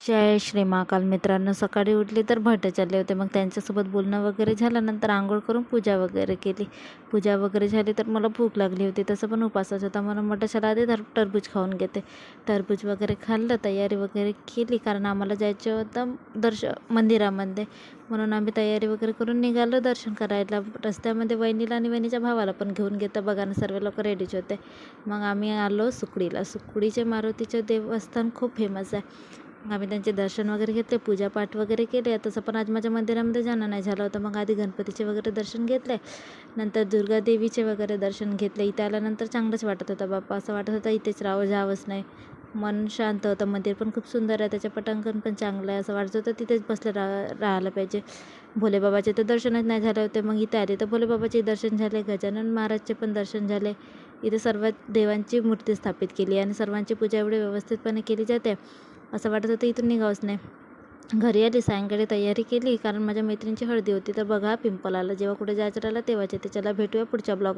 जय श्री महाकाल. मित्रांनो, सकाळी उठली तर भट चालले होते. मग त्यांच्यासोबत बोलणं वगैरे झाल्यानंतर आंघोळ करून पूजा वगैरे केली. पूजा वगैरे झाली तर मला भूक लागली होती. तसं पण उपवासच होता. म्हणून म्हटलं चला आधी टरबूज खाऊन घेते. टरबूज वगैरे खाल्लं, तयारी वगैरे केली कारण आम्हाला जायचं होतं मंदिरामध्ये. म्हणून आम्ही तयारी वगैरे करून निघालो दर्शन करायला. रस्त्यामध्ये वहिनीला आणि वहिनीच्या भावाला पण घेऊन घेतं. बघा ना, सर्व लोक रेडीच होते. मग आम्ही आलो सुकडीला. सुकडीचे मारुतीचे देवस्थान खूप फेमस आहे. आम्ही त्यांचे दर्शन वगैरे घेतले, पूजापाठ वगैरे केले. तसं पण आज माझ्या मंदिरामध्ये जाणं नाही झालं होतं. मग आधी गणपतीचे वगैरे दर्शन घेतले, नंतर दुर्गादेवीचे वगैरे दर्शन घेतले. इथे आल्यानंतर चांगलंच वाटत होतं बाप्पा. असं वाटत होतं इथेच जावंच नाही. मन शांत होतं. मंदिर पण खूप सुंदर आहे, त्याचे पटांगण पण चांगलं आहे. असं वाटत होतं तिथेच बसलं राहायला पाहिजे. भोलेबाबाचे तर दर्शनच नाही झाले होते. मग इथे आले तर भोलेबाबाचे दर्शन झाले, गजानन महाराजचे पण दर्शन झाले. इथे सर्व देवांची मूर्ती स्थापित केली आणि सर्वांची पूजा एवढी व्यवस्थितपणे केली जाते, असं वाटत होतं इथून निघावंच नाही. घरी आली, सायंकाळी तयारी केली कारण माझ्या मैत्रिणीची हळदी होती. तर बघा पिंपल आलं. जेव्हा कुठे जायचं राहिलं तेव्हाच येते. चला भेटूया पुढच्या ब्लॉगला.